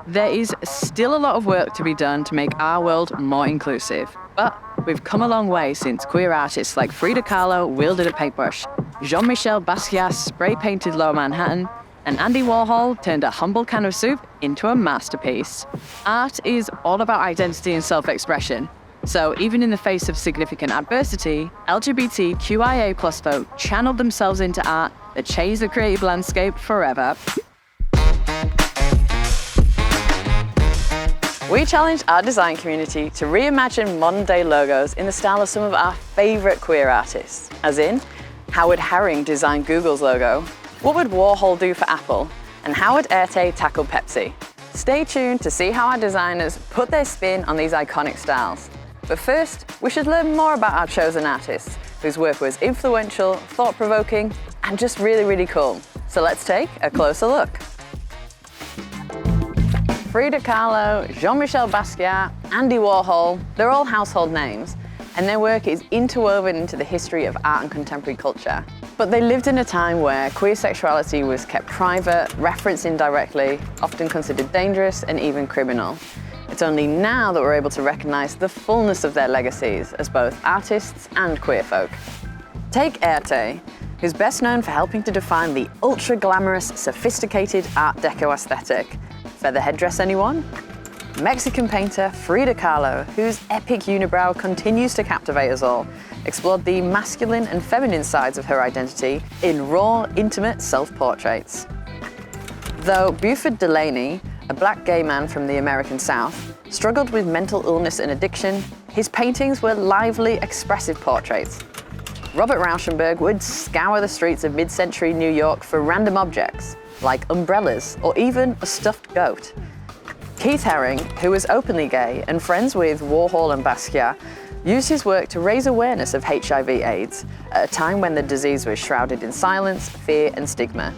There is still a lot of work to be done to make our world more inclusive, but we've come a long way since queer artists like Frida Kahlo wielded a paintbrush, Jean-Michel Basquiat spray-painted Lower Manhattan, and Andy Warhol turned a humble can of soup into a masterpiece. Art is all about identity and self-expression. So even in the face of significant adversity, LGBTQIA+ folk channeled themselves into art that changed the creative landscape forever. We challenged our design community to reimagine modern-day logos in the style of some of our favorite queer artists, as in, how would Haring design Google's logo? What would Warhol do for Apple? And how would Erte tackle Pepsi? Stay tuned to see how our designers put their spin on these iconic styles. But first, we should learn more about our chosen artists, whose work was influential, thought-provoking, and just really, really cool. So let's take a closer look. Frida Kahlo, Jean-Michel Basquiat, Andy Warhol, they're all household names, and their work is interwoven into the history of art and contemporary culture. But they lived in a time where queer sexuality was kept private, referenced indirectly, often considered dangerous and even criminal. It's only now that we're able to recognize the fullness of their legacies as both artists and queer folk. Take Erte, who's best known for helping to define the ultra-glamorous, sophisticated Art Deco aesthetic. Feather headdress, anyone? Mexican painter Frida Kahlo, whose epic unibrow continues to captivate us all, explored the masculine and feminine sides of her identity in raw, intimate self-portraits. Though Buford Delaney, a black gay man from the American South, struggled with mental illness and addiction, his paintings were lively, expressive portraits. Robert Rauschenberg would scour the streets of mid-century New York for random objects, like umbrellas or even a stuffed goat. Keith Haring, who was openly gay and friends with Warhol and Basquiat, used his work to raise awareness of HIV/AIDS at a time when the disease was shrouded in silence, fear, and stigma.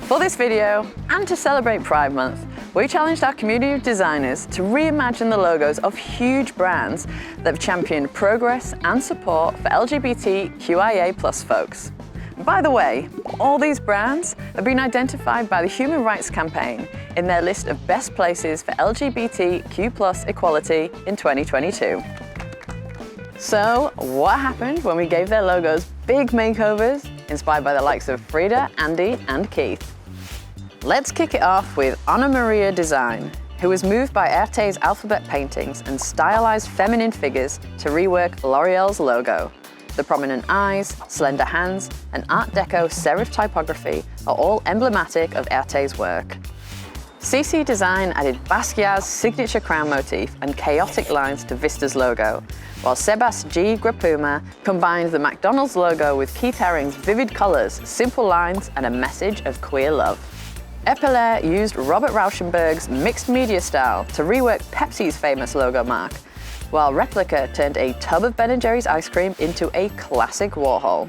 For this video, and to celebrate Pride Month, we challenged our community of designers to reimagine the logos of huge brands that have championed progress and support for LGBTQIA+ folks. By the way, all these brands have been identified by the Human Rights Campaign in their list of best places for LGBTQ+ equality in 2022. So, what happened when we gave their logos big makeovers, inspired by the likes of Frida, Andy, and Keith? Let's kick it off with AnaMaria.Design, who was moved by Erte's alphabet paintings and stylized feminine figures to rework L'Oreal's logo. The prominent eyes, slender hands, and Art Deco serif typography are all emblematic of Erte's work. CCdesign added Basquiat's signature crown motif and chaotic lines to Vista's logo, while Sebas G grupooma combined the McDonald's logo with Keith Haring's vivid colors, simple lines, and a message of queer love. Eppeler used Robert Rauschenberg's mixed media style to rework Pepsi's famous logo mark, while Replica turned a tub of Ben & Jerry's ice cream into a classic Warhol.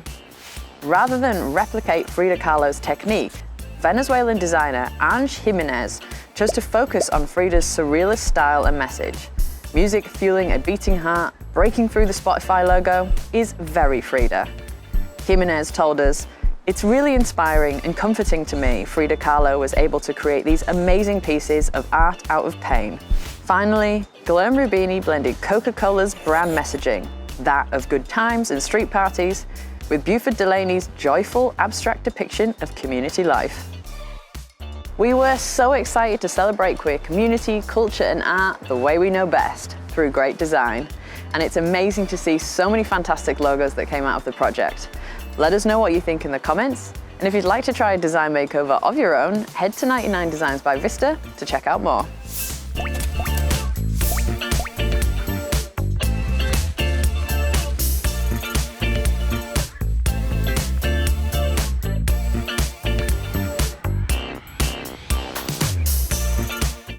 Rather than replicate Frida Kahlo's technique, Venezuelan designer byangejimenez chose to focus on Frida's surrealist style and message. Music fueling a beating heart, breaking through the Spotify logo is very Frida. Jimenez told us, "It's really inspiring and comforting to me Frida Kahlo was able to create these amazing pieces of art out of pain." Finally, Glerm Rubini blended Coca-Cola's brand messaging, that of good times and street parties, with Buford Delaney's joyful, abstract depiction of community life. We were so excited to celebrate queer community, culture, and art the way we know best, through great design. And it's amazing to see so many fantastic logos that came out of the project. Let us know what you think in the comments. And if you'd like to try a design makeover of your own, head to 99 Designs by Vista to check out more.